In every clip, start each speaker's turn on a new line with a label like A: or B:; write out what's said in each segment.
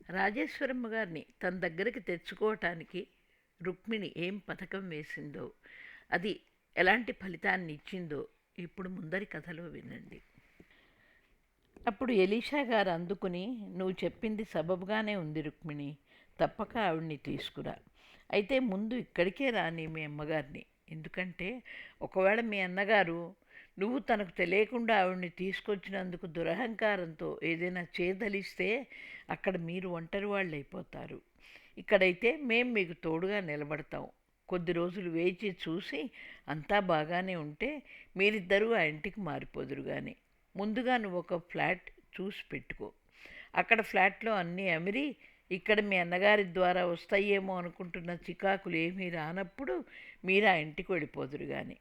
A: రాజేశ్వరమ్మ గారిని తన దగ్గరికి తెచ్చుకోవటానికి రుక్మిణి ఏం పథకం వేసిందో, అది ఎలాంటి ఫలితాన్ని ఇచ్చిందో ఇప్పుడు ముందరి కథలో వినండి. అప్పుడు ఎలీషా గారు అందుకుని, నువ్వు చెప్పింది సబబుగానే ఉంది రుక్మిణి, తప్పక ఆవిడ్ని తీసుకురా. అయితే ముందు ఇక్కడికే రాని మీ అమ్మగారిని. ఎందుకంటే ఒకవేళ మీ అన్నగారు నువ్వు తనకు తెలియకుండా ఆవిడ్ని తీసుకొచ్చినందుకు దురహంకారంతో ఏదైనా చేదలిస్తే అక్కడ మీరు ఒంటరి వాళ్ళు అయిపోతారు. ఇక్కడైతే మేం మీకు తోడుగా నిలబడతాం. కొద్ది రోజులు వేచి చూసి అంతా బాగానే ఉంటే మీరిద్దరూ ఆ ఇంటికి మారిపోదురు కానీ ముందుగా నువ్వు ఒక ఫ్లాట్ చూసి పెట్టుకో. అక్కడ ఫ్లాట్లో అన్నీ అమిరి ఇక్కడ మీ అన్నగారి ద్వారా వస్తాయేమో అనుకుంటున్న చికాకులు ఏమీ రానప్పుడు మీరు ఆ ఇంటికి వెళ్ళిపోదురు కానీ.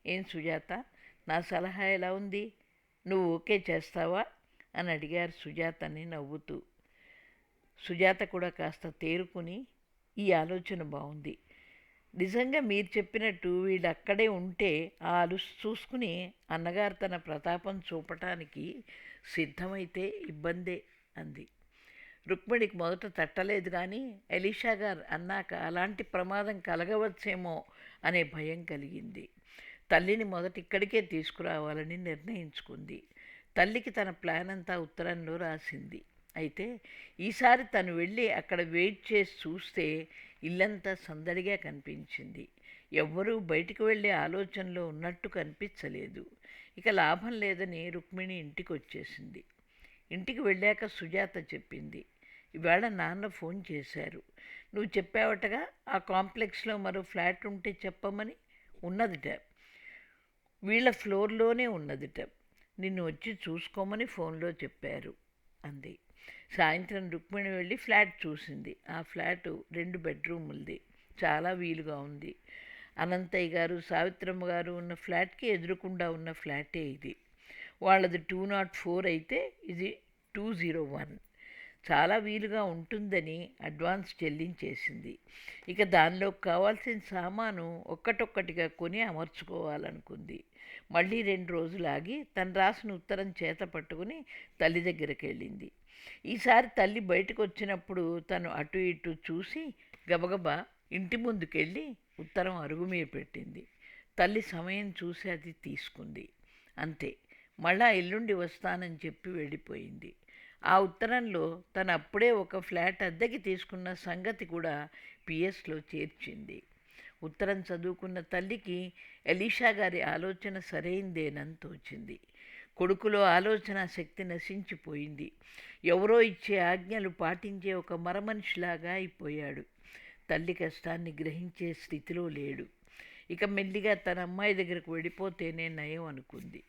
A: ఏం సుజాత, నా సలహా ఎలా ఉంది? నువ్వు ఓకే చేస్తావా అని అడిగారు సుజాతని నవ్వుతూ. సుజాత కూడా కాస్త తేరుకుని, ఈ ఆలోచన బాగుంది. నిజంగా మీరు చెప్పినట్టు వీళ్ళు అక్కడే ఉంటే ఆ అలుసు చూసుకుని అన్నగారు తన ప్రతాపం చూపటానికి సిద్ధమైతే ఇబ్బందే అంది. రుక్మిణికి మొదట తట్టలేదు కానీ ఎలీషా గారు అన్నాక అలాంటి ప్రమాదం కలగవచ్చేమో అనే భయం కలిగింది. తల్లిని మొదట ఇక్కడికే తీసుకురావాలని నిర్ణయించుకుంది. తల్లికి తన ప్లాన్ అంతా ఉత్తరంలో రాసింది. అయితే ఈసారి తను వెళ్ళి అక్కడ వెయిట్ చేసి చూస్తే ఇల్లంతా సందడిగా కనిపించింది. ఎవ్వరూ బయటికి వెళ్ళే ఆలోచనలో ఉన్నట్టు కనిపించలేదు. ఇక లాభం లేదని రుక్మిణి ఇంటికి వచ్చేసింది. ఇంటికి వెళ్ళాక సుజాత చెప్పింది, ఇవాళ నాన్న ఫోన్ చేశారు. నువ్వు చెప్పావటగా ఆ కాంప్లెక్స్లో మరో ఫ్లాట్ ఉంటే చెప్పమని. ఉన్నదిట, వీళ్ళ ఫ్లోర్లోనే ఉన్నదిట. నిన్ను వచ్చి చూసుకోమని ఫోన్లో చెప్పారు అంది. సాయంత్రం రుక్మిణి వెళ్ళి ఫ్లాట్ చూసింది. ఆ ఫ్లాటు 2 బెడ్రూములది. చాలా వీలుగా ఉంది. అనంతయ్య గారు, సావిత్రమ్మ గారు ఉన్న ఫ్లాట్కి ఎదురుకుండా ఉన్న ఫ్లాటే ఇది. వాళ్ళది 204 అయితే ఇది 201. చాలా వీలుగా ఉంటుందని అడ్వాన్స్ చెల్లించేసింది. ఇక దానిలోకి కావాల్సిన సామాను ఒక్కటొక్కటిగా కొని అమర్చుకోవాలనుకుంది. మళ్ళీ 2 రోజులు ఆగి తను రాసిన ఉత్తరం చేత పట్టుకుని తల్లి దగ్గరికి వెళ్ళింది. ఈసారి తల్లి బయటకు వచ్చినప్పుడు తను అటు ఇటు చూసి గబగబా ఇంటి ముందుకెళ్ళి ఉత్తరం అరుగు మీద పెట్టింది. తల్లి సమయం చూసి అది తీసుకుంది. అంతే, మళ్ళా ఎల్లుండి వస్తానని చెప్పి వెళ్ళిపోయింది. ఆ ఉత్తరంలో తను అప్పుడే ఒక ఫ్లాట్ అద్దెకి తీసుకున్న సంగతి కూడా పిఎస్లో చేర్చింది. ఉత్తరం చదువుకున్న తల్లికి ఎలీషా గారి ఆలోచన సరైందేనని తోచింది. కొడుకులో ఆలోచన శక్తి నశించిపోయింది. ఎవరో ఇచ్చే ఆజ్ఞలు పాటించే ఒక మరమనిషిలాగా అయిపోయాడు. తల్లి కష్టాన్ని గ్రహించే స్థితిలో లేడు. ఇక మెల్లిగా తన అమ్మాయి దగ్గరకు వెళ్ళిపోతేనే నయం అనుకుంది.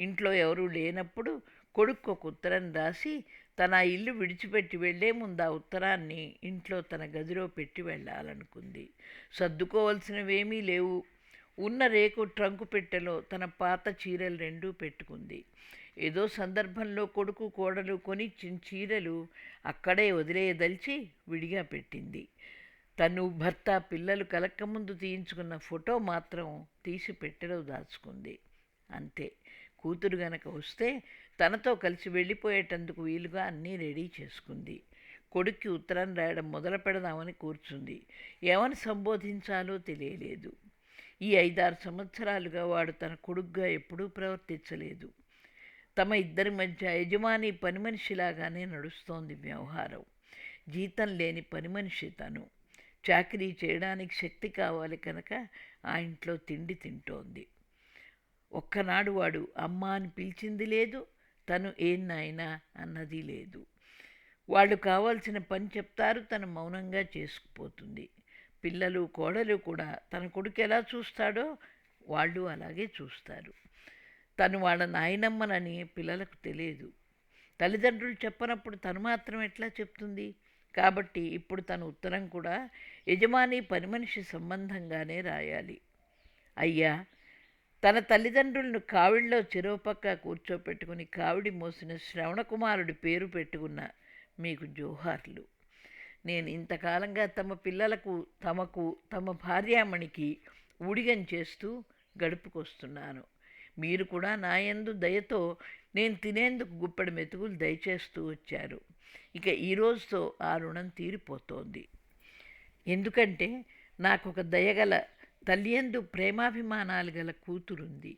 A: ఇంట్లో ఎవరూ లేనప్పుడు కొడుకు ఒక ఉత్తరం రాసి తన ఇల్లు విడిచిపెట్టి వెళ్లే ముందు ఆ ఉత్తరాన్ని ఇంట్లో తన గదిలో పెట్టి వెళ్ళాలనుకుంది. సర్దుకోవలసినవేమీ లేవు. ఉన్న రేకు ట్రంకు పెట్టెలో తన పాత చీరలు 2 పెట్టుకుంది. ఏదో సందర్భంలో కొడుకు కోడలు కొనిచ్చిన చీరలు అక్కడే వదిలేయదలిచి విడిగా పెట్టింది. తను, భర్త, పిల్లలు కలక్కముందు తీయించుకున్న ఫోటో మాత్రం తీసి పెట్టెలో దాచుకుంది. అంతే. కూతురు గనక వస్తే తనతో కలిసి వెళ్ళిపోయేటందుకు వీలుగా అన్నీ రెడీ చేసుకుంది. కొడుక్కి ఉత్తరం రాయడం మొదలు పెడదామని కూర్చుంది. ఏమని సంబోధించాలో తెలియలేదు. ఈ 5-6 సంవత్సరాలుగా వాడు తన కొడుగ్గా ఎప్పుడూ ప్రవర్తించలేదు. తమ ఇద్దరి మధ్య యజమాని పని మనిషిలాగానే నడుస్తోంది వ్యవహారం. జీతం లేని పని మనిషి తను. చాకరీ చేయడానికి శక్తి కావాలి కనుక ఆ ఇంట్లో తిండి తింటోంది. ఒక్కనాడు వాడు అమ్మ అని పిలిచింది లేదు, తను ఏం నాయనా అన్నది లేదు. వాళ్ళు కావాల్సిన పని చెప్తారు, తను మౌనంగా చేసుకుపోతుంది. పిల్లలు కోడలు కూడా తన కొడుకు ఎలా చూస్తాడో వాళ్ళు అలాగే చూస్తారు. తను వాళ్ళ నాయనమ్మనని పిల్లలకు తెలియదు. తల్లిదండ్రులు చెప్పనప్పుడు తను మాత్రం ఎట్లా చెప్తుంది? కాబట్టి ఇప్పుడు తన ఉత్తరం కూడా యజమాని పని మనిషి సంబంధంగానే రాయాలి. అయ్యా, తన తల్లిదండ్రులను కావిడిలో చెరువుపక్క కూర్చోపెట్టుకుని కావిడి మోసిన శ్రవణకుమారుడి పేరు పెట్టుకున్న మీకు జోహార్లు. నేను ఇంతకాలంగా తమ పిల్లలకు, తమకు, తమ భార్యామణికి ఊడిగం చేస్తూ గడుపుకొస్తున్నాను. మీరు కూడా నాయందు దయతో నేను తినేందుకు గుప్పెడు మెతుకులు దయచేస్తూ వచ్చారు. ఇక ఈ రోజుతో ఆ రుణం తీరిపోతోంది. ఎందుకంటే నాకు ఒక దయగల తల్లియందు ప్రేమాభిమానాలు గల కూతురుంది.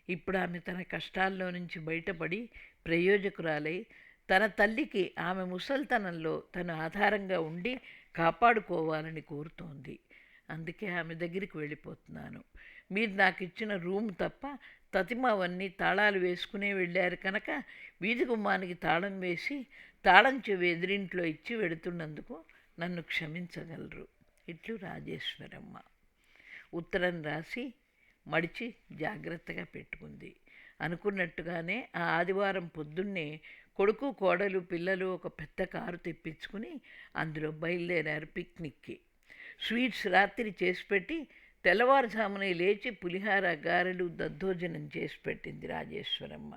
A: ఇప్పుడు ఆమె తన కష్టాల్లో నుంచి బయటపడి ప్రయోజకురాలై తన తల్లికి ఆమె ముసల్తనంలో తను ఆధారంగా ఉండి కాపాడుకోవాలని కోరుతోంది. అందుకే ఆమె దగ్గరికి వెళ్ళిపోతున్నాను. మీరు నాకు ఇచ్చిన రూమ్ తప్ప తతిమావన్నీ తాళాలు వేసుకునే వెళ్ళారు కనుక వీధి గుమ్మానికి తాళం వేసి తాళం చెవి ఎదురింట్లో ఇచ్చి వెడుతున్నందుకు నన్ను క్షమించగలరు. ఇట్లు రాజేశ్వరమ్మ. ఉత్తరం రాసి మడిచి జాగ్రత్తగా పెట్టుకుంది. అనుకున్నట్టుగానే ఆ ఆదివారం పొద్దున్నే కొడుకు కోడలు పిల్లలు ఒక పెద్ద కారు తెప్పించుకుని అందులో బయలుదేరారు పిక్నిక్కి. స్వీట్స్ రాత్రి చేసి పెట్టి తెల్లవారుజామునే లేచి పులిహార గారెలు దద్దోజనం చేసి పెట్టింది రాజేశ్వరమ్మ.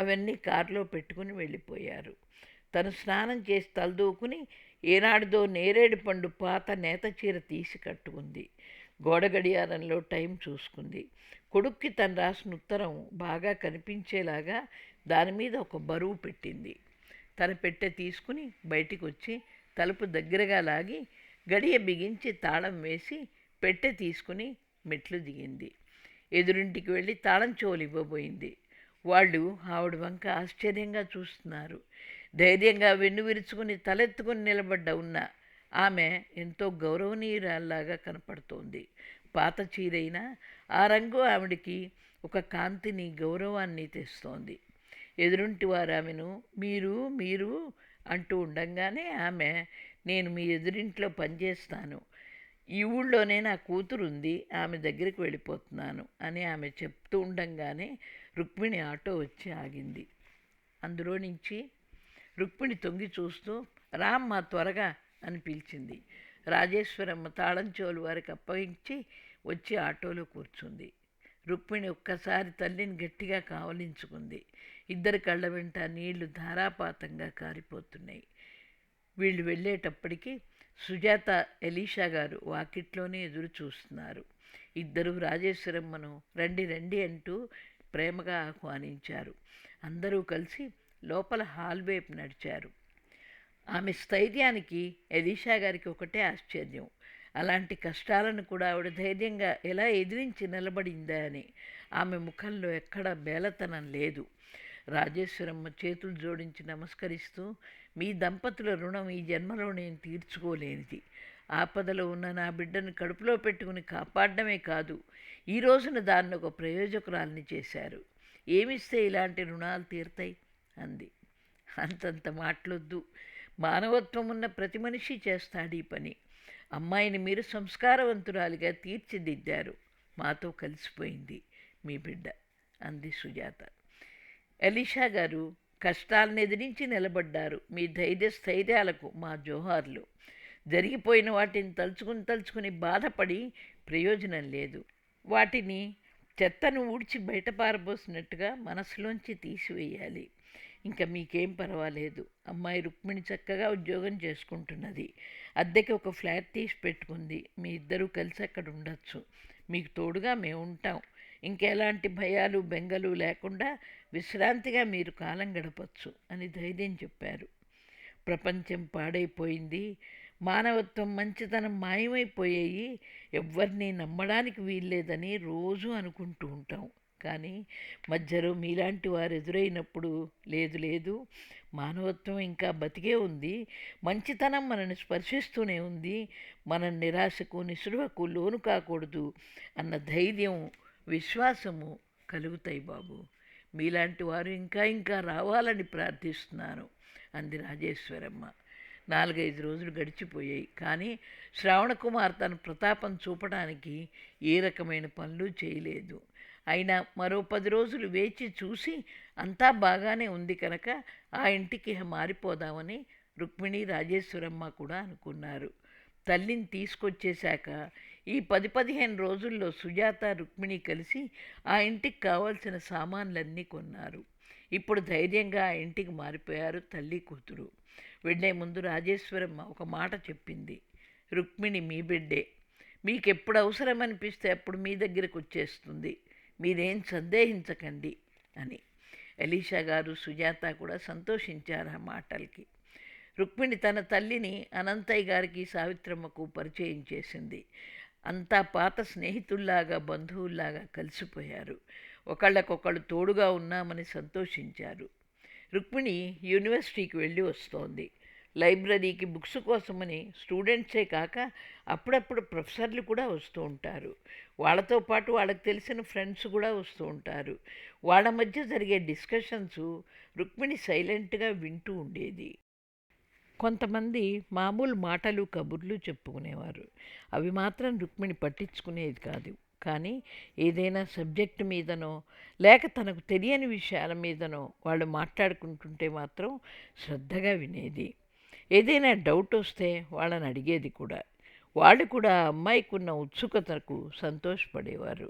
A: అవన్నీ కారులో పెట్టుకుని వెళ్ళిపోయారు. తను స్నానం చేసి తలదూకుని ఏనాడుదో నేరేడు పండు పాత నేత చీర తీసి కట్టుకుంది. గోడ గడియారంలో టైం చూసుకుంది. కొడుక్కి తను రాసిన ఉత్తరం బాగా కనిపించేలాగా దాని మీద ఒక బరువు పెట్టింది. తన పెట్టె తీసుకుని బయటికి వచ్చి తలుపు దగ్గరగా లాగి గడియ బిగించి తాళం వేసి పెట్టె తీసుకుని మెట్లు దిగింది. ఎదురింటికి వెళ్ళి తాళం చెవులు ఇవ్వబోయింది. వాళ్ళు ఆవిడ వంక ఆశ్చర్యంగా చూస్తున్నారు. ధైర్యంగా వెన్ను విరుచుకుని తలెత్తుకుని నిలబడ్డ ఉన్న ఆమె ఎంతో గౌరవనీయురాల్లాగా కనపడుతోంది. పాత చీరైనా ఆ రంగు ఆవిడికి ఒక కాంతిని గౌరవాన్ని తెస్తోంది. ఎదురుంటి వారు ఆమెను మీరు మీరు అంటూ ఉండంగానే ఆమె నేను మీ ఎదురింట్లో పనిచేస్తాను, ఈ ఊళ్ళోనే నా కూతురుంది, ఆమె దగ్గరికి వెళ్ళిపోతున్నాను అని ఆమె చెప్తూ ఉండంగానే రుక్మిణి ఆటో వచ్చి ఆగింది. అందులో నుంచి రుక్మిణి తొంగి చూస్తూ రామ్మ త్వరగా అని పిలిచింది. రాజేశ్వరమ్మ తాళం చెవులు వారికి అప్పగించి వచ్చి ఆటోలో కూర్చుంది. రుక్మిణి ఒక్కసారి తల్లిని గట్టిగా కావలించుకుంది. ఇద్దరి కళ్ళ వెంట నీళ్లు ధారాపాతంగా కారిపోతున్నాయి. వీళ్ళు వెళ్ళేటప్పటికి సుజాత ఎలీషా గారు వాకిట్లోనే ఎదురు చూస్తున్నారు. ఇద్దరు రాజేశ్వరమ్మను రండి రండి అంటూ ప్రేమగా ఆహ్వానించారు. అందరూ కలిసి లోపల హాల్ వైపు నడిచారు. ఆమె స్థైర్యానికి ఎలీషా గారికి ఒకటే ఆశ్చర్యం. అలాంటి కష్టాలను కూడా ఆవిడ ధైర్యంగా ఎలా ఎదిరించి నిలబడిందా అని. ఆమె ముఖంలో ఎక్కడా బేలతనం లేదు. రాజేశ్వరమ్మ చేతులు జోడించి నమస్కరిస్తూ మీ దంపతుల రుణం ఈ జన్మలో నేను తీర్చుకోలేనిది. ఆపదలో ఉన్న నా బిడ్డను కడుపులో పెట్టుకుని కాపాడమే కాదు, ఈ రోజున దాన్ని ఒక ప్రయోజకురాల్ని చేశారు. ఏమిస్తే ఇలాంటి రుణాలు తీరుతాయి అంది. అంతంత మాటలొద్దు, మానవత్వం ఉన్న ప్రతి మనిషి చేస్తాడు ఈ పని. అమ్మాయిని మీరు సంస్కారవంతురాలిగా తీర్చిదిద్దారు. మాతో కలిసిపోయింది మీ బిడ్డ అంది సుజాత. ఎలీషా గారు కష్టాలను ఎదిరించి నిలబడ్డారు. మీ స్థైర్యాలకు మా జోహార్లు. జరిగిపోయిన వాటిని తలుచుకుని బాధపడి ప్రయోజనం లేదు. వాటిని చెత్తను ఊడ్చి బయట పారబోసినట్టుగా మనసులోంచి తీసివేయాలి. ఇంకా మీకేం పర్వాలేదు. అమ్మాయి రుక్మిణి చక్కగా ఉద్యోగం చేసుకుంటున్నది. అద్దెకి ఒక ఫ్లాట్ తీసి పెట్టుకుంది. మీ ఇద్దరూ కలిసి అక్కడ ఉండొచ్చు. మీకు తోడుగా మేము ఉంటాం. ఇంకెలాంటి భయాలు బెంగలు లేకుండా విశ్రాంతిగా మీరు కాలం గడపచ్చు అని ధైర్యం చెప్పారు. ప్రపంచం పాడైపోయింది, మానవత్వం మంచితనం మాయమైపోయాయి, ఎవ్వరినీ నమ్మడానికి వీల్లేదని రోజూ అనుకుంటూ ఉంటాం. కానీ మధ్యలో మీలాంటి వారు ఎదురైనప్పుడు లేదు లేదు, మానవత్వం ఇంకా బతికే ఉంది, మంచితనం మనని స్పర్శిస్తూనే ఉంది, మనం నిరాశకు నిస్పృహకు లోను కాకూడదు అన్న ధైర్యం విశ్వాసము కలుగుతాయి బాబు. మీలాంటి వారు ఇంకా ఇంకా రావాలని ప్రార్థిస్తున్నాను అంది రాజేశ్వరమ్మ. 4-5 రోజులు గడిచిపోయాయి. కానీ శ్రావణకుమార్ తన ప్రతాపం చూపడానికి ఏ రకమైన పనులు చేయలేదు. అయినా మరో 10 రోజులు వేచి చూసి అంతా బాగానే ఉంది కనుక ఆ ఇంటికి మారిపోదామని రుక్మిణి రాజేశ్వరమ్మ కూడా అనుకున్నారు. తల్లిని తీసుకొచ్చేశాక ఈ 10-15 రోజుల్లో సుజాత రుక్మిణి కలిసి ఆ ఇంటికి కావాల్సిన సామాన్లన్నీ కొన్నారు. ఇప్పుడు ధైర్యంగా ఆ ఇంటికి మారిపోయారు తల్లి కూతురు. వెళ్ళే ముందు రాజేశ్వరమ్మ ఒక మాట చెప్పింది. రుక్మిణి మీ బిడ్డే, మీకెప్పుడు అవసరం అనిపిస్తే అప్పుడు మీ దగ్గరకు వచ్చేస్తుంది, మీరేం సందేహించకండి అని. ఎలీషా గారు సుజాత కూడా సంతోషించారు ఆ మాటలకి. రుక్మిణి తన తల్లిని అనంతయ్య గారికి సావిత్రమ్మకు పరిచయం చేసింది. అంతా పాత స్నేహితుల్లాగా బంధువుల్లాగా కలిసిపోయారు. ఒకళ్ళకొకళ్ళు తోడుగా ఉన్నామని సంతోషించారు. రుక్మిణి యూనివర్సిటీకి వెళ్ళి వస్తోంది. లైబ్రరీకి బుక్స్ కోసమని స్టూడెంట్సే కాక అప్పుడప్పుడు ప్రొఫెసర్లు కూడా వస్తూ ఉంటారు. వాళ్ళతో పాటు వాళ్ళకి తెలిసిన ఫ్రెండ్స్ కూడా వస్తూ ఉంటారు. వాళ్ళ మధ్య జరిగే డిస్కషన్స్ రుక్మిణి సైలెంట్గా వింటూ ఉండేది. కొంతమంది మామూలు మాటలు కబుర్లు చెప్పుకునేవారు. అవి మాత్రం రుక్మిణి పట్టించుకునేది కాదు. కానీ ఏదైనా సబ్జెక్టు మీదనో లేక తనకు తెలియని విషయాల మీదనో వాళ్ళు మాట్లాడుకుంటుంటే మాత్రం శ్రద్ధగా వినేది. ఏదైనా డౌట్ వస్తే వాళ్ళని అడిగేది కూడా. వాళ్ళు కూడా ఆ అమ్మాయికి ఉన్న ఉత్సుకతకు సంతోషపడేవారు.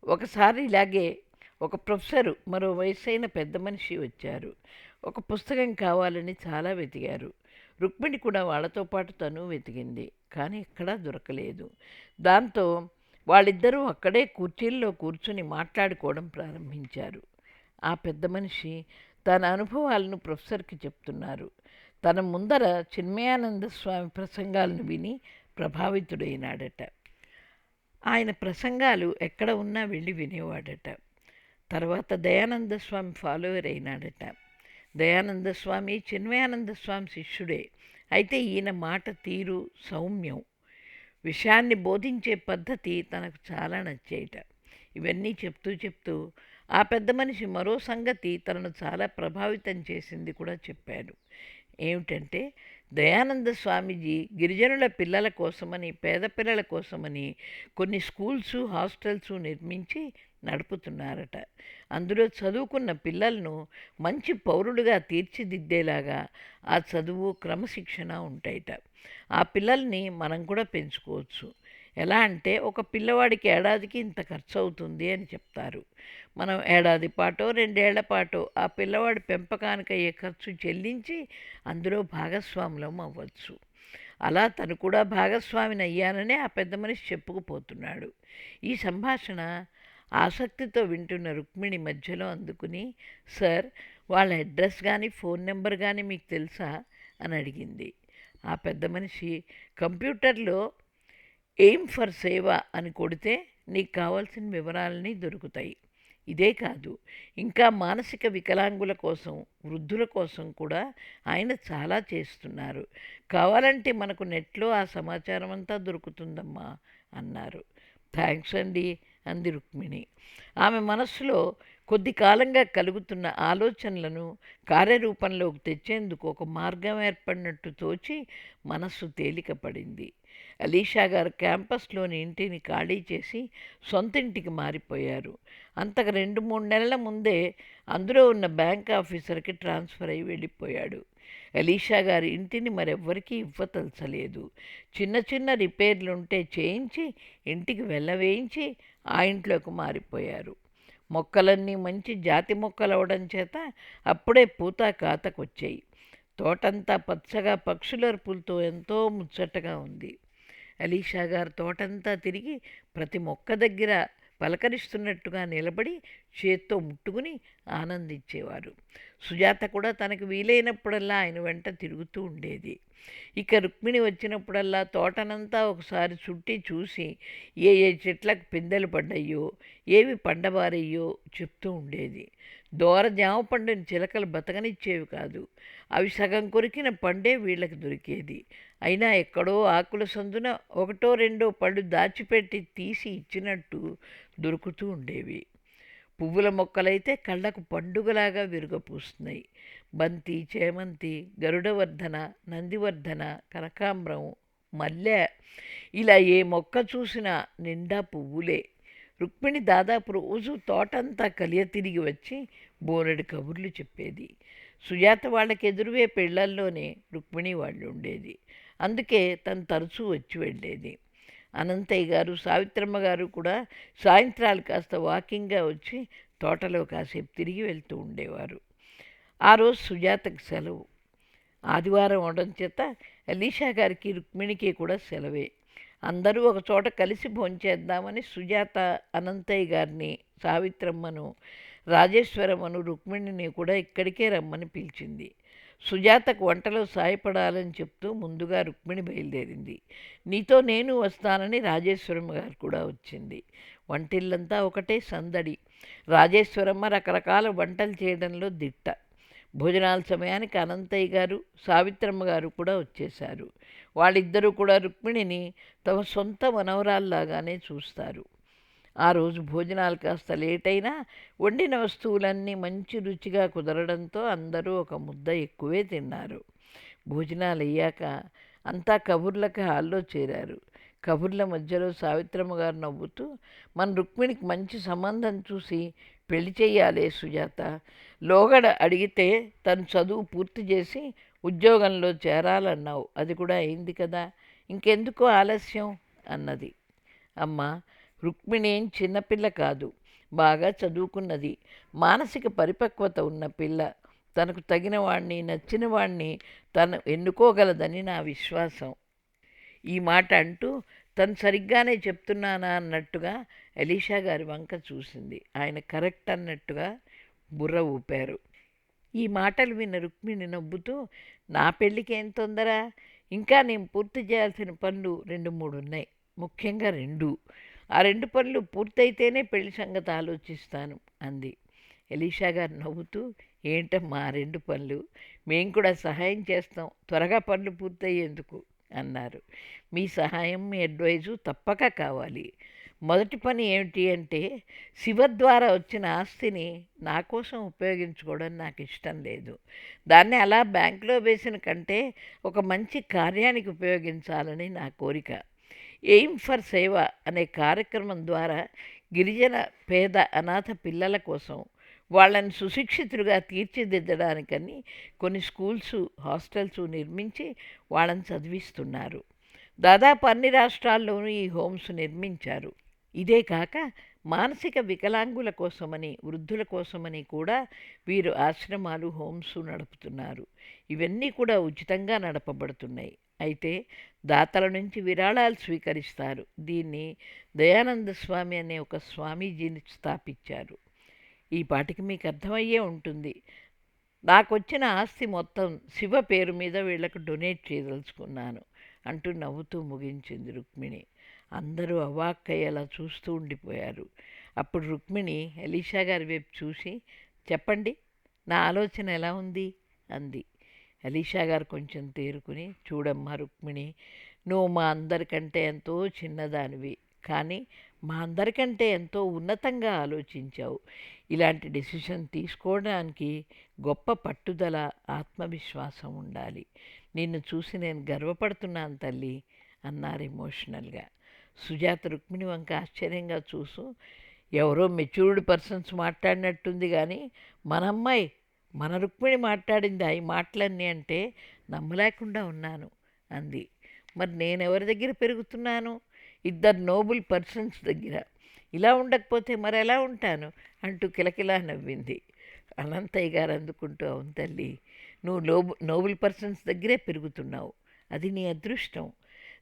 A: ఒకసారి ఇలాగే ఒక ప్రొఫెసరు మరో వయసైన పెద్ద మనిషి వచ్చారు. ఒక పుస్తకం కావాలని చాలా వెతికారు. రుక్మిణి కూడా వాళ్ళతో పాటు తను వెతికింది. కానీ ఎక్కడా దొరకలేదు. దాంతో వాళ్ళిద్దరూ అక్కడే కుర్చీల్లో కూర్చుని మాట్లాడుకోవడం ప్రారంభించారు. ఆ పెద్ద మనిషి తన అనుభవాలను ప్రొఫెసర్కి చెప్తున్నారు. తన ముందర చిన్మయానంద స్వామి ప్రసంగాలను విని ప్రభావితుడైనాడట. ఆయన ప్రసంగాలు ఎక్కడ ఉన్నా వెళ్ళి వినేవాడట. తర్వాత దయానంద స్వామి ఫాలోవర్ అయినాడట. దయానంద స్వామి చిన్మయానంద స్వామి శిష్యుడే. అయితే ఈయన మాట తీరు సౌమ్యం, విషయాన్ని బోధించే పద్ధతి తనకు చాలా నచ్చేయట. ఇవన్నీ చెప్తూ ఆ పెద్ద మనిషి మరో సంగతి తనను చాలా ప్రభావితం చేసింది కూడా చెప్పాడు. ఏమిటంటే దయానంద స్వామీజీ గిరిజనుల పిల్లల కోసమని, పేద పిల్లల కోసమని కొన్ని స్కూల్సు హాస్టల్సు నిర్మించి నడుపుతున్నారట. అందులో చదువుకున్న పిల్లలను మంచి పౌరులుగా తీర్చిదిద్దేలాగా ఆ చదువు క్రమశిక్షణ ఉంటాయట. ఆ పిల్లల్ని మనం కూడా పెంచుకోవచ్చు. ఎలా అంటే ఒక పిల్లవాడికి ఏడాదికి ఇంత ఖర్చు అవుతుంది అని చెప్తారు. మనం ఏడాది పాటో 2 ఏళ్ల పాటో ఆ పిల్లవాడి పెంపకానికి అయ్యే ఖర్చు చెల్లించి అందులో భాగస్వాములం అవ్వచ్చు. అలా తను కూడా భాగస్వామిని అయ్యాననే ఆ పెద్ద మనిషి చెప్పుకుపోతున్నాడు. ఈ సంభాషణ ఆసక్తితో వింటున్న రుక్మిణి మధ్యలో అందుకుని, సార్, వాళ్ళ అడ్రస్ కానీ ఫోన్ నెంబర్ కానీ మీకు తెలుసా అని అడిగింది. ఆ పెద్ద మనిషి, కంప్యూటర్లో ఎయిమ్ ఫర్ సేవ అని కొడితే నీకు కావాల్సిన వివరాలని దొరుకుతాయి. ఇదే కాదు, ఇంకా మానసిక వికలాంగుల కోసం, వృద్ధుల కోసం కూడా ఆయన చాలా చేస్తున్నారు. కావాలంటే మనకు నెట్లో ఆ సమాచారం అంతా దొరుకుతుందమ్మా అన్నారు. థ్యాంక్స్ అండి అంది రుక్మిణి. ఆమె మనస్సులో కొద్ది కాలంగా కలుగుతున్న ఆలోచనలను కార్యరూపంలోకి తెచ్చేందుకు ఒక మార్గం ఏర్పడినట్టు తోచి మనస్సు తేలికపడింది. అలీషా గారు క్యాంపస్లోని ఇంటిని ఖాళీ చేసి సొంతింటికి మారిపోయారు. అంతకు 2-3 నెలల ముందే అందులో ఉన్న బ్యాంక్ ఆఫీసర్కి ట్రాన్స్ఫర్ అయి వెళ్ళిపోయాడు. అలీషా గారి ఇంటిని మరెవ్వరికీ ఇవ్వతలచలేదు. చిన్న చిన్న రిపేర్లుంటే చేయించి ఇంటికి వెళ్ళవేయించి ఆ ఇంట్లోకి మారిపోయారు. మొక్కలన్నీ మంచి జాతి మొక్కలవడం చేత అప్పుడే పూత కాతకొచ్చాయి. తోటంతా పచ్చగా పక్షులర్పులతో ఎంతో ముచ్చటగా ఉంది. అలీషా గారు తోటంతా తిరిగి ప్రతి మొక్క దగ్గర పలకరిస్తున్నట్టుగా నిలబడి చేత్తో ముట్టుకుని ఆనందించేవారు. సుజాత కూడా తనకు వీలైనప్పుడల్లా ఆయన వెంట తిరుగుతూ ఉండేది. ఇక రుక్మిణి వచ్చినప్పుడల్లా తోటనంతా ఒకసారి చుట్టి చూసి ఏ ఏ చెట్లకు పిందెలు పడ్డాయో, ఏవి పండబారయ్యో చెప్తూ ఉండేది. దోర జామ పండుని చిలకలు బతకనిచ్చేవి కాదు. అవి సగం కొరికిన పండే వీళ్ళకి దొరికేది. అయినా ఎక్కడో ఆకుల సందున 1-2 పళ్ళు దాచిపెట్టి తీసి ఇచ్చినట్టు దొరుకుతూ ఉండేవి. పువ్వుల మొక్కలైతే కళ్ళకు పండుగలాగా విరుగపూస్తున్నాయి. బంతి, చేమంతి, గరుడవర్ధన, నందివర్ధన, కనకాంబరం, మల్లె, ఇలా ఏ మొక్క చూసినా నిండా పువ్వులే. రుక్మిణి దాదాపు రోజు తోటంతా కలియ తిరిగి వచ్చి బోలెడు కబుర్లు చెప్పేది. సుజాత వాళ్ళకి ఎదురువే పెళ్లల్లోనే రుక్మిణి వాళ్ళు ఉండేది. అందుకే తను తరచూ వచ్చి వెళ్ళేది. అనంతయ్య గారు, సావిత్రమ్మ గారు కూడా సాయంత్రాలు కాస్త వాకింగ్గా వచ్చి తోటలో కాసేపు తిరిగి వెళ్తూ ఉండేవారు. ఆ రోజు సుజాతకు సెలవు. ఆదివారం అవడం చేత అలీషా గారికి, రుక్మిణికి కూడా సెలవే. అందరూ ఒక చోట కలిసి భోంచేద్దామని సుజాత అనంతయ్య గారిని, సావిత్రమ్మను, రాజేశ్వరమ్మను, రుక్మిణిని కూడా ఇక్కడికే రమ్మని పిలిచింది. సుజాతకు వంటలో సాయపడాలని చెప్తూ ముందుగా రుక్మిణి బయలుదేరింది. నీతో నేను వస్తానని రాజేశ్వరమ్మ గారు కూడా వచ్చింది. వంటిల్లంతా ఒకటే సందడి. రాజేశ్వరమ్మ రకరకాల వంటలు చేయడంలో దిట్ట. భోజనాల సమయానికి అనంతయ్య గారు, సావిత్రమ్మ గారు కూడా వచ్చేశారు. వాళ్ళిద్దరూ కూడా రుక్మిణిని తమ సొంత మనవరాల్లాగానే చూస్తారు. ఆ రోజు భోజనాలు కాస్త లేట్ అయినా వండిన వస్తువులన్నీ మంచి రుచిగా కుదరడంతో అందరూ ఒక ముద్ద ఎక్కువే తిన్నారు. భోజనాలు అయ్యాక అంతా కబుర్లకు హాల్లో చేరారు. కబుర్ల మధ్యలో సావిత్రమ్మ గారు నవ్వుతూ, మన రుక్మిణికి మంచి సంబంధం చూసి పెళ్లి చెయ్యాలే సుజాత. లోగడ అడిగితే తను చదువు పూర్తి చేసి ఉద్యోగంలో చేరాలన్నావు, అది కూడా అయింది కదా, ఇంకెందుకు ఆలస్యం అన్నది. అమ్మ, రుక్మిణి ఏం చిన్నపిల్ల కాదు, బాగా చదువుకున్నది, మానసిక పరిపక్వత ఉన్న పిల్ల. తనకు తగిన వాణ్ణి, నచ్చిన వాణ్ణి తను ఎన్నుకోగలదని నా విశ్వాసం. ఈ మాట అంటూ తను సరిగ్గానే చెప్తున్నానా అన్నట్టుగా ఎలీషా గారి వంక చూసింది. ఆయన కరెక్ట్ అన్నట్టుగా బుర్ర ఊపారు. ఈ మాటలు విన్న రుక్మిణి నవ్వుతూ, నా పెళ్ళికి ఏం తొందర, ఇంకా నేను పూర్తి చేయాల్సిన పనులు 2-3 ఉన్నాయి, ముఖ్యంగా 2. ఆ 2 పనులు పూర్తయితేనే పెళ్లి సంగతి ఆలోచిస్తాను అంది. ఎలీషా గారు నవ్వుతూ, ఏంటమ్మా 2 పనులు, మేం కూడా సహాయం చేస్తాం, త్వరగా పనులు పూర్తయ్యేందుకు అన్నారు. మీ సహాయం, మీ అడ్వైజు తప్పక కావాలి. మొదటి పని ఏమిటి అంటే, శివ ద్వారా వచ్చిన ఆస్తిని నా కోసం ఉపయోగించుకోవడం నాకు ఇష్టం లేదు. దాన్ని అలా బ్యాంకులో వేసిన కంటే ఒక మంచి కార్యానికి ఉపయోగించాలని నా కోరిక. ఎయిమ్ ఫర్ సేవ అనే కార్యక్రమం ద్వారా గిరిజన, పేద, అనాథ పిల్లల కోసం వాళ్ళని సుశిక్షితులుగా తీర్చిదిద్దడానికని కొన్ని స్కూల్సు, హాస్టల్స్ నిర్మించి వాళ్ళని చదివిస్తున్నారు. దాదాపు అన్ని రాష్ట్రాల్లోనూ ఈ హోమ్స్ నిర్మించారు. ఇదే కాక మానసిక వికలాంగుల కోసమని, వృద్ధుల కోసమని కూడా వీరు ఆశ్రమాలు, హోమ్స్ నడుపుతున్నారు. ఇవన్నీ కూడా ఉచితంగా నడపబడుతున్నాయి. అయితే దాతల నుంచి విరాళాలు స్వీకరిస్తారు. దీన్ని దయానంద స్వామి అనే ఒక స్వామీజీని స్థాపించారు. ఈ పాటికి మీకు అర్థమయ్యే ఉంటుంది. నాకొచ్చిన ఆస్తి మొత్తం శివ పేరు మీద వీళ్లకు డొనేట్ చేయదలుచుకున్నాను అంటూ నవ్వుతూ ముగించింది రుక్మిణి. అందరూ అవాక్కయ్యేలా చూస్తూ ఉండిపోయారు. అప్పుడు రుక్మిణి ఎలీషా గారి వైపు చూసి, చెప్పండి, నా ఆలోచన ఎలా ఉంది అంది. ఎలీషా గారు కొంచెం తేరుకుని, చూడమ్మా రుక్మిణి, నువ్వు మా అందరికంటే ఎంతో చిన్నదానివి, కానీ మా అందరికంటే ఎంతో ఉన్నతంగా ఆలోచించావు. ఇలాంటి డెసిషన్ తీసుకోవడానికి గొప్ప పట్టుదల, ఆత్మవిశ్వాసం ఉండాలి. నిన్ను చూసి నేను గర్వపడుతున్నాను తల్లి అన్నారు ఎమోషనల్గా. సుజాత రుక్మిణి వంక ఆశ్చర్యంగా చూసు, ఎవరో మెచ్యూర్డ్ పర్సన్స్ మాట్లాడినట్టుంది, కానీ మన అమ్మాయి, మన రుక్మిణి మాట్లాడింది ఈ మాటలన్నీ అంటే నమ్మలేకుండా ఉన్నాను అంది. మరి నేనెవరి దగ్గర పెరుగుతున్నాను? 2 నోబుల్ పర్సన్స్ దగ్గర. ఇలా ఉండకపోతే మరి ఎలా ఉంటాను అంటూ కిలకిలా నవ్వింది. అనంతయ్య గారు అందుకుంటూ, అవును తల్లి, నువ్వు నోబుల్ పర్సన్స్ దగ్గరే పెరుగుతున్నావు, అది నీ అదృష్టం.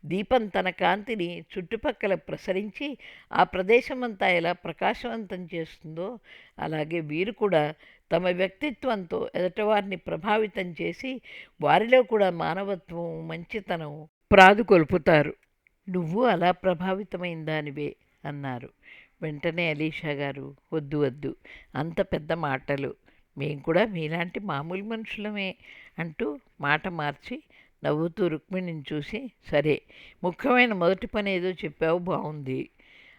A: దీపం తన కాంతిని చుట్టుపక్కల ప్రసరించి ఆ ప్రదేశమంతా ఎలా ప్రకాశవంతం చేస్తుందో, అలాగే వీరు కూడా తమ వ్యక్తిత్వంతో ఎదటవారిని ప్రభావితం చేసి వారిలో కూడా మానవత్వం, మంచితనం ప్రాదుకొల్పుతారు. నువ్వు అలా ప్రభావితమైన దానివే అన్నారు. వెంటనే ఎలీషా గారు, వద్దు వద్దు, అంత పెద్ద మాటలు, మేం కూడా మీలాంటి మామూలు మనుషులమే అంటూ మాట మార్చి నవ్వుతూ రుక్మిణిని చూసి, సరే, ముఖ్యమైన మొదటి పని ఏదో చెప్పావు, బాగుంది.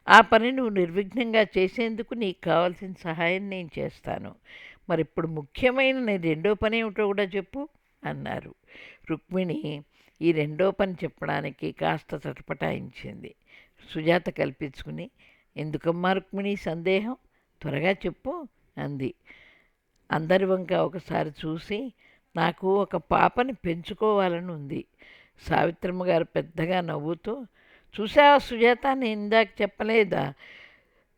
A: ఆ పని నువ్వు నిర్విఘ్నంగా చేసేందుకు నీకు కావాల్సిన సహాయం నేను చేస్తాను. మరి ఇప్పుడు ముఖ్యమైన నీ 2వ పని ఏమిటో కూడా చెప్పు అన్నారు. రుక్మిణి ఈ 2వ పని చెప్పడానికి కాస్త తటపటాయించింది. సుజాత కల్పించుకుని, ఎందుకమ్మా రుక్మిణి సందేహం, త్వరగా చెప్పు అంది. అందరి వంక ఒకసారి చూసి, నాకు ఒక పాపని పెంచుకోవాలని ఉంది. సావిత్రమ్మ గారు పెద్దగా నవ్వుతూ, చూసావా సుజాత, నేను ఇందాక చెప్పలేదా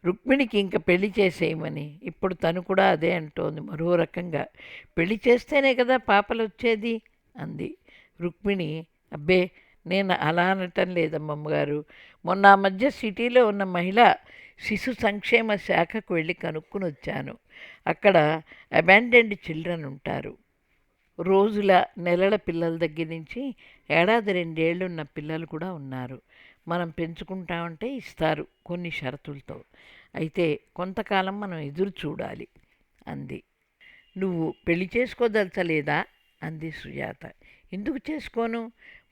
A: రుక్మిణికి ఇంక పెళ్లి చేసేయమని? ఇప్పుడు తను కూడా అదే అంటోంది మరో రకంగా. పెళ్లి చేస్తేనే కదా పాపలు వచ్చేది అంది. రుక్మిణి, అబ్బే, నేను అలా అనటం లేదమ్మమ్మగారు. మొన్న ఆ మధ్య సిటీలో ఉన్న మహిళా శిశు సంక్షేమ శాఖకు వెళ్ళి కనుక్కుని వచ్చాను. అక్కడ అబాండెన్డ్ చిల్డ్రన్ ఉంటారు. రోజుల నెలల పిల్లల దగ్గర నుంచి ఏడాది 2 ఏళ్ళున్న పిల్లలు కూడా ఉన్నారు. మనం పెంచుకుంటామంటే ఇస్తారు కొన్ని షరతులతో. అయితే కొంతకాలం మనం ఎదురు చూడాలి అంది. నువ్వు పెళ్లి చేసుకోదలచలేదా అంది సుజాత. ఎందుకు చేసుకోను?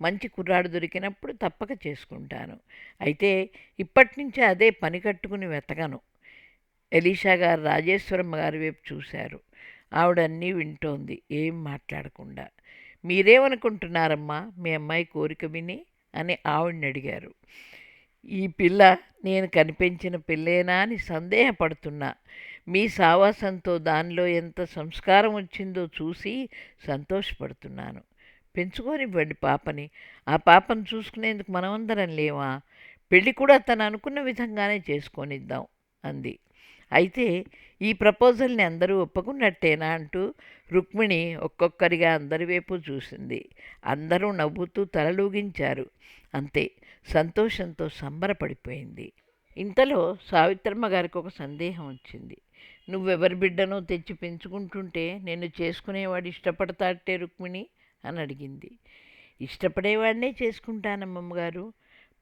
A: మంచి కుర్రాడు దొరికినప్పుడు తప్పక చేసుకుంటాను. అయితే ఇప్పటి నుంచే అదే పని కట్టుకుని వెతకను. ఎలీషా గారు రాజేశ్వరమ్మ గారి వైపు చూశారు. ఆవిడ అన్నీ వింటోంది, ఏం మాట్లాడకుండా. మీరేమనుకుంటున్నారమ్మా మీ అమ్మాయి కోరిక విని అని ఆవిడని అడిగారు. ఈ పిల్ల నేను కనిపించిన పిల్లేనా అని సందేహపడుతున్నా. మీ సావాసంతో దానిలో ఎంత సంస్కారం వచ్చిందో చూసి సంతోషపడుతున్నాను. పెంచుకోనివ్వండి పాపని. ఆ పాపను చూసుకునేందుకు మనమందరం లేవా? పెళ్ళి కూడా తను అనుకున్న విధంగానే చేసుకొనిద్దాం అంది. అయితే ఈ ప్రపోజల్ని అందరూ ఒప్పుకున్నట్టేనా అంటూ రుక్మిణి ఒక్కొక్కరిగా అందరి వైపు చూసింది. అందరూ నవ్వుతూ తలలూగించారు. అంతే, సంతోషంతో సంబరపడిపోయింది. ఇంతలో సావిత్రమ్మ గారికి ఒక సందేహం వచ్చింది. నువ్వెవరి బిడ్డనో తెచ్చి పెంచుకుంటుంటే నిన్ను చేసుకునేవాడు ఇష్టపడతాటే రుక్మిణి అని అడిగింది. ఇష్టపడేవాడినే చేసుకుంటానమ్మమ్మగారు.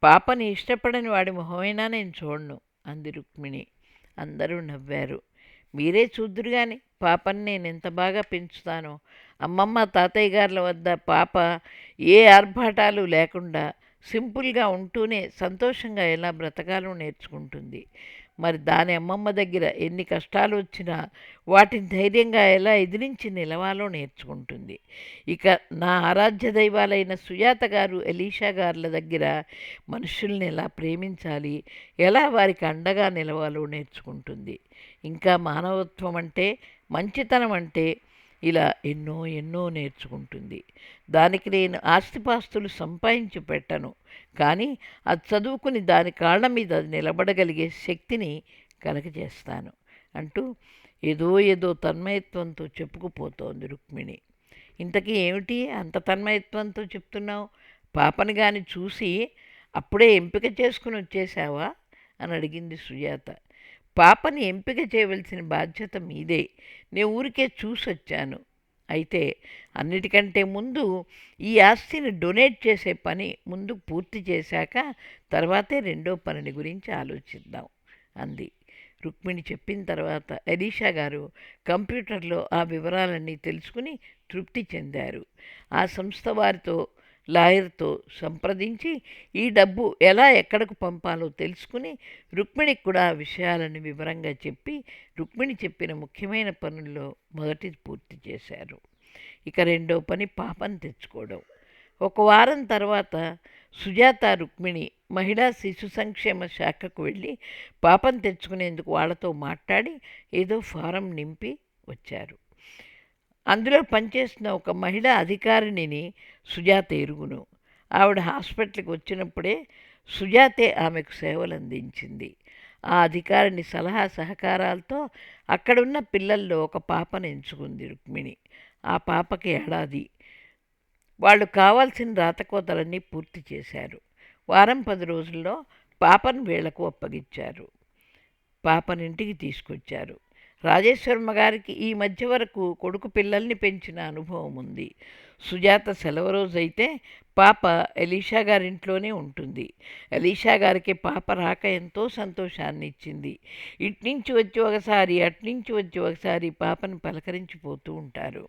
A: పాపని ఇష్టపడని వాడి మొహమైనా నేను చూడను అంది రుక్మిణి. అందరూ నవ్వారు. మీరే చూద్దురు గాని పాపని నేను ఎంత బాగా పెంచుతానో. అమ్మమ్మ తాతయ్య గారుల వద్ద పాప ఏ ఆర్భాటాలు లేకుండా సింపుల్గా ఉంటూనే సంతోషంగా ఎలా బ్రతకాలో నేర్చుకుంటుంది. మరి దాని అమ్మమ్మ దగ్గర ఎన్ని కష్టాలు వచ్చినా వాటిని ధైర్యంగా ఎలా ఎదిరించి నిలవాలో నేర్చుకుంటుంది. ఇక నా ఆరాధ్య దైవాలైన సుజాత గారు ఎలీషా గారుల దగ్గర మనుషుల్ని ఎలా ప్రేమించాలి, ఎలా వారికి అండగా నిలవాలో నేర్చుకుంటుంది. ఇంకా మానవత్వం అంటే, మంచితనం అంటే ఇలా ఎన్నో ఎన్నో నేర్చుకుంటుంది. దానికి నేను ఆస్తిపాస్తులు సంపాదించి పెట్టను, కానీ అది చదువుకుని దాని కాళ్ళ మీద అది నిలబడగలిగే శక్తిని కలగజేస్తాను అంటూ ఏదో ఏదో తన్మయత్వంతో చెప్పుకుపోతోంది రుక్మిణి. ఇంతకీ ఏమిటి అంత తన్మయత్వంతో చెప్తున్నావు? పాపని గాని చూసి అప్పుడే ఎంపిక చేసుకుని వచ్చేసావా అని అడిగింది సుజాత. పాపని ఎంపిక చేయవలసిన బాధ్యత మీదే. నేను ఊరికే చూసొచ్చాను. అయితే అన్నిటికంటే ముందు ఈ ఆస్తిని డొనేట్ చేసే పని ముందు పూర్తి చేశాక తర్వాతే రెండో పనిని గురించి ఆలోచిద్దాం అంది. రుక్మిణి చెప్పిన తర్వాత ఎలీషా గారు కంప్యూటర్లో ఆ వివరాలన్నీ తెలుసుకుని తృప్తి చెందారు. ఆ సంస్థ వారితో లాయర్తో సంప్రదించి ఈ డబ్బు ఎలా ఎక్కడకు పంపాలో తెలుసుకుని రుక్మిణికి కూడా ఆ విషయాలను వివరంగా చెప్పి రుక్మిణి చెప్పిన ముఖ్యమైన పనుల్లో మొదటిది పూర్తి చేశారు. ఇక రెండో పని పాపను తెచ్చుకోవడం. ఒక వారం తర్వాత సుజాత రుక్మిణి మహిళా శిశు సంక్షేమ శాఖకు వెళ్ళి పాపను తెచ్చుకునేందుకు వాళ్ళతో మాట్లాడి ఏదో ఫారం నింపి వచ్చారు. అందులో పనిచేస్తున్న ఒక మహిళా అధికారిణిని సుజాత ఎరుగును. ఆవిడ హాస్పిటల్కి వచ్చినప్పుడే సుజాతే ఆమెకు సేవలు అందించింది. ఆ అధికారిని సలహా సహకారాలతో అక్కడున్న పిల్లల్లో ఒక పాపను ఎంచుకుంది రుక్మిణి. ఆ పాపకి ఏడాది. వాళ్ళు కావాల్సిన రాతకోతలన్నీ పూర్తి చేశారు. వారం 10 రోజుల్లో పాపను వీళ్లకు అప్పగించారు. పాపనింటికి తీసుకొచ్చారు. రాజేశ్వరమ్మ గారికి ఈ మధ్య వరకు కొడుకు పిల్లల్ని పెంచిన అనుభవం ఉంది. సుజాత సెలవు రోజైతే పాప ఎలీషా గారింట్లోనే ఉంటుంది. ఎలీషా గారికి పాప రాక ఎంతో సంతోషాన్ని ఇచ్చింది. ఇట్నుంచి వచ్చి ఒకసారి అట్నుంచి వచ్చి ఒకసారి పాపను పలకరించిపోతూ ఉంటారు.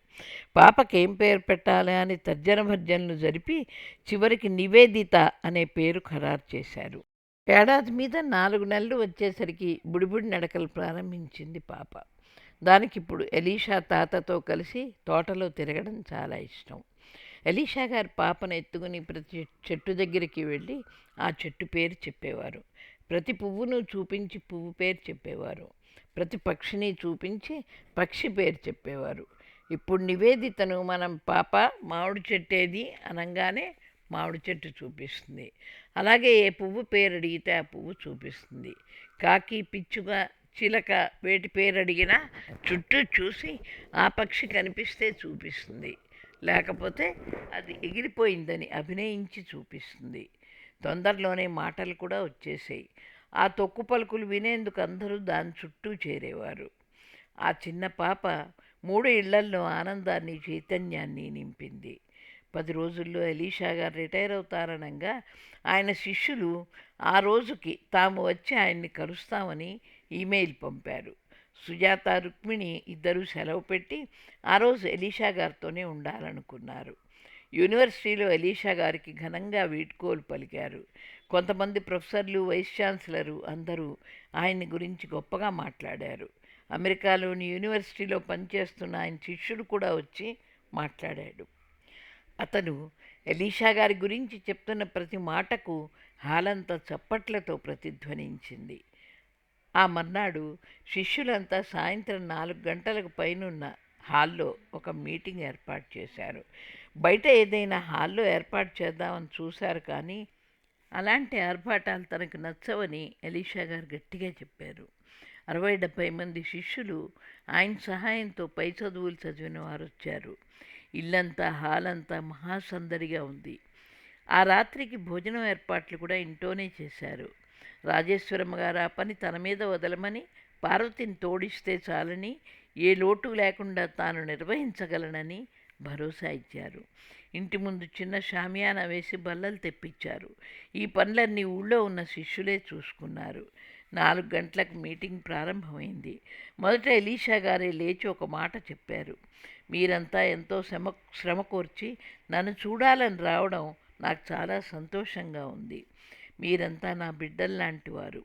A: పాపకేం పేరు పెట్టాలి అని తర్జన భర్జనలు జరిపి చివరికి నివేదిత అనే పేరు ఖరారు చేశారు. ఏడాది మీద 4 నెలలు వచ్చేసరికి బుడిబుడి నడకలు ప్రారంభించింది పాప. దానికిప్పుడు ఎలీషా తాతతో కలిసి తోటలో తిరగడం చాలా ఇష్టం. ఎలీషా గారు పాపను ఎత్తుకుని ప్రతి చెట్టు దగ్గరికి వెళ్ళి ఆ చెట్టు పేరు చెప్పేవారు. ప్రతి పువ్వును చూపించి పువ్వు పేరు చెప్పేవారు. ప్రతి పక్షిని చూపించి పక్షి పేరు చెప్పేవారు. ఇప్పుడు నివేదితను మనం పాప మామిడి చెట్టు ఏది అనగానే మామిడి చెట్టు చూపిస్తుంది. అలాగే ఏ పువ్వు పేరు అడిగితే ఆ పువ్వు చూపిస్తుంది. కాకి, పిచ్చుక, చిలక వేటి పేరు అడిగినా చుట్టూ చూసి ఆ పక్షి కనిపిస్తే చూపిస్తుంది, లేకపోతే అది ఎగిరిపోయిందని అభినయించి చూపిస్తుంది. తొందరలోనే మాటలు కూడా వచ్చేసాయి. ఆ తొక్కు పలుకులు వినేందుకు అందరూ దాని చుట్టూ చేరేవారు. ఆ చిన్న పాప 3 ఇళ్లల్లో ఆనందాన్ని, చైతన్యాన్ని నింపింది. 10 రోజుల్లో ఎలీషా గారు రిటైర్ అవుతారనంగా ఆయన శిష్యులు ఆ రోజుకి తాము వచ్చి ఆయన్ని కలుస్తామని ఈమెయిల్ పంపారు. సుజాత, రుక్మిణి ఇద్దరూ సెలవు పెట్టి ఆ రోజు ఎలీషా గారితోనే ఉండాలనుకున్నారు. యూనివర్సిటీలో ఎలీషా గారికి ఘనంగా వీడ్కోలు పలికారు. కొంతమంది ప్రొఫెసర్లు, వైస్ ఛాన్సలరు అందరూ ఆయన్ని గురించి గొప్పగా మాట్లాడారు. అమెరికాలోని యూనివర్సిటీలో పనిచేస్తున్న ఆయన శిష్యుడు కూడా వచ్చి మాట్లాడాడు. అతను ఎలీషా గారి గురించి చెప్తున్న ప్రతి మాటకు హాలంతా చప్పట్లతో ప్రతిధ్వనించింది. ఆ మర్నాడు శిష్యులంతా సాయంత్రం 4 గంటలకు పైనున్న హాల్లో ఒక మీటింగ్ ఏర్పాటు చేశారు. బయట ఏదైనా హాల్లో ఏర్పాటు చేద్దామని చూశారు, కానీ అలాంటి ఆర్భాటాలు తనకు నచ్చవని ఎలీషా గారు గట్టిగా చెప్పారు. 60-70 మంది శిష్యులు ఆయన సహాయంతో పై చదువులు చదివిన వారు వచ్చారు. ఇల్లంతా, హాలంతా మహాసందడిగా ఉంది. ఆ రాత్రికి భోజనం ఏర్పాట్లు కూడా ఇంట్లోనే చేశారు. రాజేశ్వరమ్మ గారు ఆ పని తన మీద వదలమని, పార్వతిని తోడిస్తే చాలని, ఏ లోటు లేకుండా తాను నిర్వహించగలనని భరోసా ఇచ్చారు. ఇంటి ముందు చిన్న షామియానా వేసి బల్లలు తెప్పించారు. ఈ పనులన్నీ ఊళ్ళో ఉన్న శిష్యులే చూసుకున్నారు. 4 గంటలకు మీటింగ్ ప్రారంభమైంది. మొదట ఎలీషా గారే లేచి ఒక మాట చెప్పారు. మీరంతా ఎంతో శ్రమ కోర్చి నన్ను చూడాలని రావడం నాకు చాలా సంతోషంగా ఉంది. మీరంతా నా బిడ్డల్లాంటి వారు.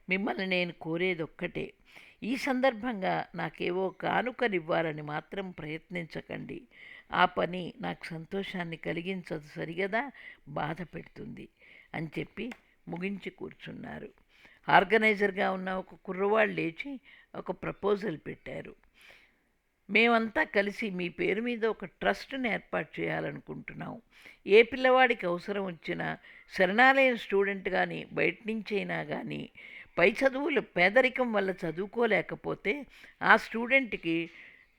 A: మిమ్మల్ని నేను కోరేది ఒక్కటే, ఈ సందర్భంగా నాకేవో కానుకనివ్వాలని మాత్రం ప్రయత్నించకండి. ఆ పని నాకు సంతోషాన్ని కలిగించదు సరిగదా, బాధ పెడుతుంది అని చెప్పి ముగించి కూర్చున్నారు. ఆర్గనైజర్గా ఉన్న ఒక కుర్రవాళ్ళు లేచి ఒక ప్రపోజల్ పెట్టారు. మేమంతా కలిసి మీ పేరు మీద ఒక ట్రస్ట్ని ఏర్పాటు చేయాలనుకుంటున్నాం. ఏ పిల్లవాడికి అవసరం వచ్చినా, శరణాలయం స్టూడెంట్ కానీ బయట నుంచైనా కానీ పై చదువులు పేదరికం వల్ల చదువుకోలేకపోతే ఆ స్టూడెంట్కి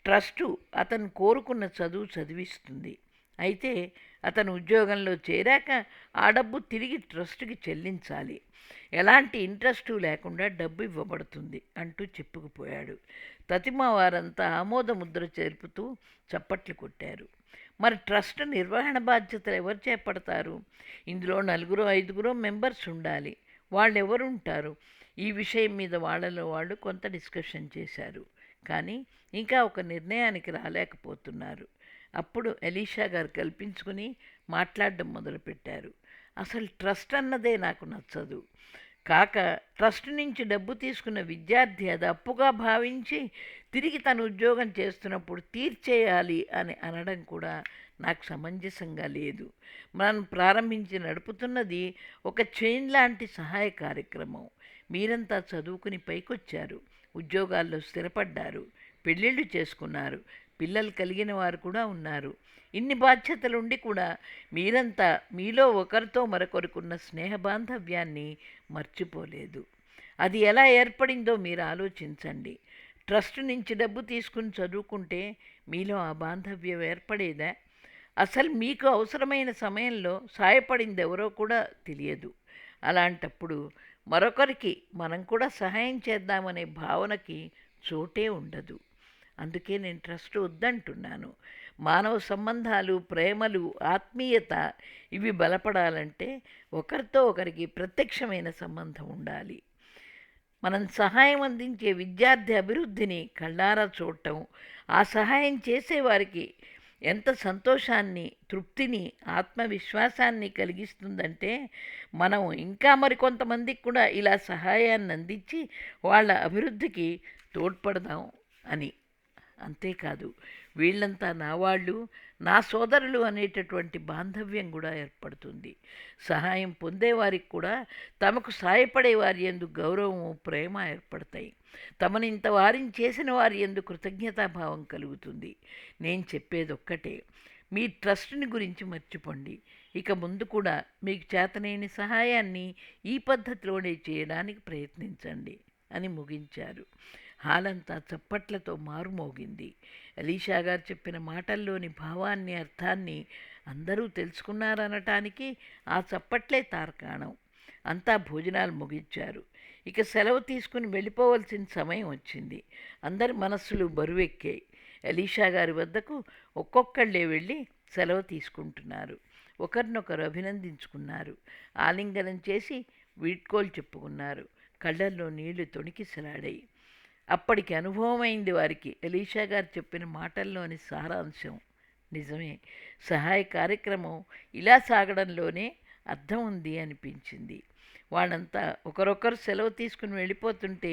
A: ట్రస్టు అతను కోరుకున్న చదువు చదివిస్తుంది. అయితే అతను ఉద్యోగంలో చేరాక ఆ డబ్బు తిరిగి ట్రస్టుకి చెల్లించాలి. ఎలాంటి ఇంట్రెస్టు లేకుండా డబ్బు ఇవ్వబడుతుంది అంటూ చెప్పుకుపోయాడు. తతిమా వారంతా ఆమోద ముద్ర చేర్పుతూ చప్పట్లు కొట్టారు. మరి ట్రస్ట్ నిర్వహణ బాధ్యతలు ఎవరు చేపడతారు? ఇందులో 4-5 మెంబర్స్ ఉండాలి. వాళ్ళు ఎవరుంటారు? ఈ విషయం మీద వాళ్ళలో వాళ్ళు కొంత డిస్కషన్ చేశారు, కానీ ఇంకా ఒక నిర్ణయానికి రాలేకపోతున్నారు. అప్పుడు ఎలీషా గారు కల్పించుకుని మాట్లాడడం మొదలుపెట్టారు. అసలు ట్రస్ట్ అన్నదే నాకు నచ్చదు. కాక ట్రస్ట్ నుంచి డబ్బు తీసుకున్న విద్యార్థి అది అప్పుగా భావించి తిరిగి తను ఉద్యోగం చేస్తున్నప్పుడు తీర్చేయాలి అని అనడం కూడా నాకు సమంజసంగా లేదు. మనం ప్రారంభించి నడుపుతున్నది ఒక చైన్ లాంటి సహాయ కార్యక్రమం. మీరంతా చదువుకుని పైకొచ్చారు, ఉద్యోగాల్లో స్థిరపడ్డారు, పెళ్ళిళ్ళు చేసుకున్నారు, పిల్లలు కలిగిన వారు కూడా ఉన్నారు. ఇన్ని బాధ్యతలుండి కూడా మీరంతా మీలో ఒకరితో మరొకరుకున్న స్నేహ బాంధవ్యాన్ని మర్చిపోలేదు. అది ఎలా ఏర్పడిందో మీరు ఆలోచించండి. ట్రస్ట్ నుంచి డబ్బు తీసుకుని చదువుకుంటే మీలో ఆ బాంధవ్యం ఏర్పడేదా? అసలు మీకు అవసరమైన సమయంలో సాయపడింది ఎవరో కూడా తెలియదు. అలాంటప్పుడు మరొకరికి మనం కూడా సహాయం చేద్దామనే భావనకి చోటే ఉండదు. అందుకే నేను ట్రస్ట్ వద్దంటున్నాను. మానవ సంబంధాలు, ప్రేమలు, ఆత్మీయత ఇవి బలపడాలంటే ఒకరితో ఒకరికి ప్రత్యక్షమైన సంబంధం ఉండాలి. మనం సహాయం అందించే విద్యార్థి అభివృద్ధిని కళ్ళారా చూడటం, ఆ సహాయం చేసేవారికి ఎంత సంతోషాన్ని, తృప్తిని, ఆత్మవిశ్వాసాన్ని కలిగిస్తుందంటే మనం ఇంకా మరికొంతమందికి కూడా ఇలా సహాయాన్ని అందించి వాళ్ళ అభివృద్ధికి తోడ్పడదాం అని. అంతేకాదు, వీళ్ళంతా నా వాళ్ళు, నా సోదరులు అనేటటువంటి బాంధవ్యం కూడా ఏర్పడుతుంది. సహాయం పొందేవారికి కూడా తమకు సాయపడే వారి యందు గౌరవము, ప్రేమ ఏర్పడతాయి. తమను ఇంత వారిని చేసిన వారి యందు కృతజ్ఞతాభావం కలుగుతుంది. నేను చెప్పేది ఒక్కటే, మీ ట్రస్ట్ని గురించి మర్చిపోండి. ఇక ముందు కూడా మీకు చేతనైన సహాయాన్ని ఈ పద్ధతిలోనే చేయడానికి ప్రయత్నించండి అని ముగించారు. హాలంతా చప్పట్లతో మారుమోగింది. ఎలీషా గారు చెప్పిన మాటల్లోని భావాన్ని, అర్థాన్ని అందరూ తెలుసుకున్నారనటానికి ఆ చప్పట్లే తార్కాణం. అంతా భోజనాలు ముగించారు. ఇక సెలవు తీసుకుని వెళ్ళిపోవలసిన సమయం వచ్చింది. అందరి మనస్సులు బరువెక్కాయి. ఎలీషా గారి వద్దకు ఒక్కొక్కళ్ళే వెళ్ళి సెలవు తీసుకుంటున్నారు. ఒకరినొకరు అభినందించుకున్నారు. ఆలింగనం చేసి వీడ్కోలు చెప్పుకున్నారు. కళ్ళల్లో నీళ్లు తొణికిసలాడాయి. అప్పటికి అనుభవమైంది వారికి ఎలీషా గారు చెప్పిన మాటల్లోని సారాంశం. నిజమే, సహాయ కార్యక్రమం ఇలా సాగడంలోనే అర్థం ఉంది అనిపించింది. వాళ్ళంతా ఒకరొకరు సెలవు తీసుకుని వెళ్ళిపోతుంటే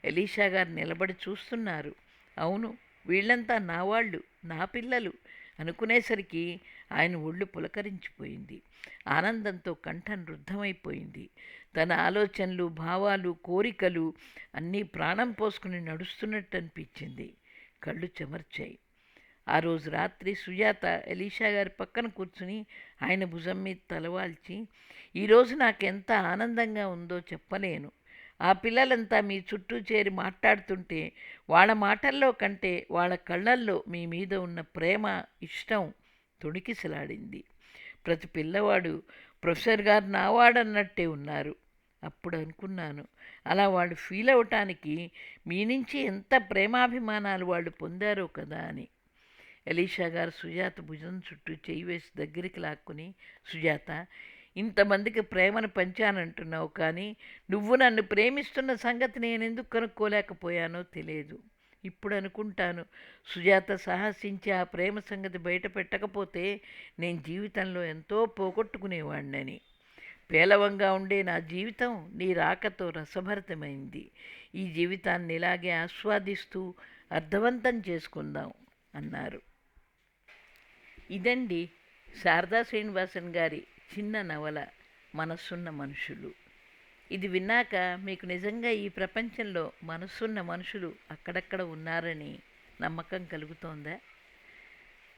A: ఎలీషా గారు నిలబడి చూస్తున్నారు. అవును, వీళ్ళంతా నా వాళ్ళు, నా పిల్లలు అనుకునేసరికి ఆయన ఒళ్ళు పులకరించిపోయింది. ఆనందంతో కంఠం రుద్ధమైపోయింది. తన ఆలోచనలు, భావాలు, కోరికలు అన్నీ ప్రాణం పోసుకుని నడుస్తున్నట్టు అనిపించింది. కళ్ళు చెమర్చాయి. ఆ రోజు రాత్రి సుజాత ఎలీషా గారి పక్కన కూర్చుని ఆయన భుజం మీద తలవాల్చి, ఈరోజు నాకెంత ఆనందంగా ఉందో చెప్పలేను. ఆ పిల్లలంతా మీ చుట్టూ చేరి మాట్లాడుతుంటే వాళ్ళ మాటల్లో కంటే వాళ్ళ కళ్ళల్లో మీ మీద ఉన్న ప్రేమ, ఇష్టం తొణికిసలాడింది. ప్రతి పిల్లవాడు ప్రొఫెసర్ గారు నావాడన్నట్టే ఉన్నారు. అప్పుడు అనుకున్నాను, అలా వాళ్ళు ఫీల్ అవటానికి మీ నుంచి ఎంత ప్రేమాభిమానాలు వాళ్ళు పొందారో కదా అని. ఎలీషా గారు సుజాత భుజం చుట్టూ చేయి వేసి దగ్గరికి లాక్కుని, సుజాత, ఇంతమందికి ప్రేమను పంచానంటున్నావు, కానీ నువ్వు నన్ను ప్రేమిస్తున్న సంగతి నేనెందుకు కనుక్కోలేకపోయానో తెలియదు. ఇప్పుడు అనుకుంటాను, సుజాత సాహసించి ఆ ప్రేమ సంగతి బయట పెట్టకపోతే నేను జీవితంలో ఎంతో పోగొట్టుకునేవాడినని. పేలవంగా ఉండే నా జీవితం నీ రాకతో రసభరితమైంది. ఈ జీవితాన్ని ఇలాగే ఆస్వాదిస్తూ అర్థవంతం చేసుకుందాం అన్నారు. ఇదండి శారదా శ్రీనివాసన్ గారి చిన్న నవల మనస్సున్న మనుషులు. ఇది విన్నాక మీకు నిజంగా ఈ ప్రపంచంలో మనస్సున్న మనుషులు అక్కడక్కడ ఉన్నారని నమ్మకం కలుగుతోందా?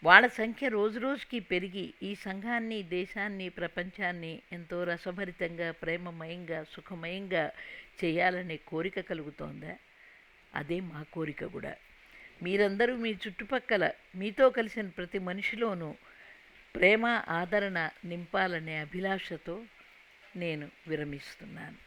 A: వాళ్ళ సంఖ్య రోజురోజుకి పెరిగి ఈ సంఘాన్ని, దేశాన్ని, ప్రపంచాన్ని ఎంతో రసభరితంగా, ప్రేమమయంగా, సుఖమయంగా చేయాలనే కోరిక కలుగుతోందా? అదే మా కోరిక కూడా. మీరందరూ మీ చుట్టుపక్కల మీతో కలిసిన ప్రతి మనిషిలోనూ ప్రేమ, ఆదరణ నింపాలనే అభిలాషతో నేను విరమిస్తున్నాను.